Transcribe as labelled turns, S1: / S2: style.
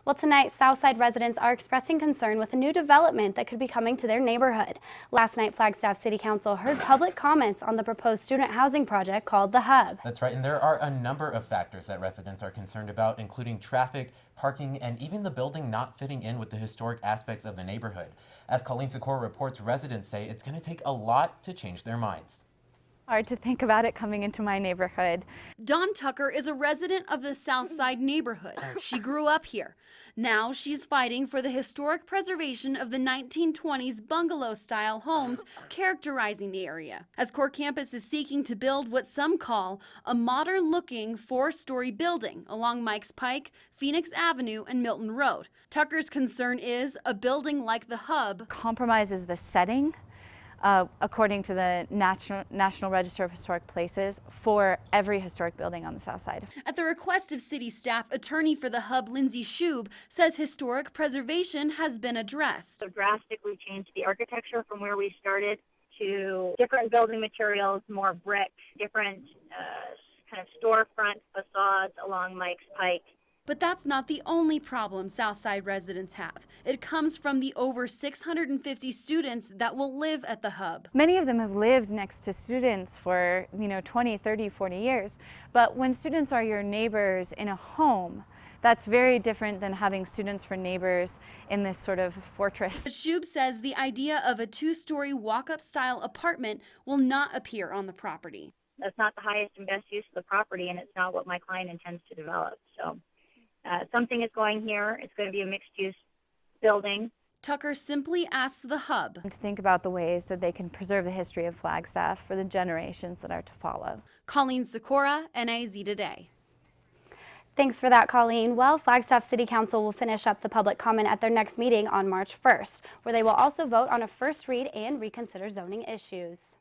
S1: Well, tonight, Southside residents are expressing concern with a new development that could be coming to their neighborhood. Last night, Flagstaff City Council heard public comments on the proposed student housing project called The Hub.
S2: That's right, and there are a number of factors that residents are concerned about, including traffic, parking, and even the building not fitting in with the historic aspects of the neighborhood. As Colleen Sikora reports, residents say it's going to take a lot to change their minds.
S3: Hard to think about it coming into my neighborhood.
S4: Dawn Tucker is a resident of the Southside neighborhood. She grew up here. Now she's fighting for the historic preservation of the 1920s bungalow-style homes characterizing the area, as Core Campus is seeking to build what some call a modern-looking four-story building along Mikes Pike, Phoenix Avenue, and Milton Road. Tucker's concern is a building like the Hub
S3: Compromises the setting. According to the National Register of Historic Places, for every historic building on the south side.
S4: At the request of city staff, attorney for the Hub, Lindsey Schube, says historic preservation has been addressed.
S5: So drastically changed the architecture from where we started to different building materials, more brick, different kind of storefront facades along Mikes Pike.
S4: But that's not the only problem Southside residents have. It comes from the over 650 students that will live at the Hub.
S3: Many of them have lived next to students for 20, 30, 40 years. But when students are your neighbors in a home, that's very different than having students for neighbors in this sort of fortress.
S4: Schube says the idea of a two-story walk-up style apartment will not appear on the property.
S5: That's not the highest and best use of the property, and it's not what my client intends to develop. So something is going here. It's going to be a mixed-use building.
S4: Tucker simply asks the Hub
S3: To think about the ways that they can preserve the history of Flagstaff for the generations that are to follow.
S4: Colleen Sikora, NAZ Today.
S1: Thanks for that, Colleen. Well, Flagstaff City Council will finish up the public comment at their next meeting on March 1st, where they will also vote on a first read and reconsider zoning issues.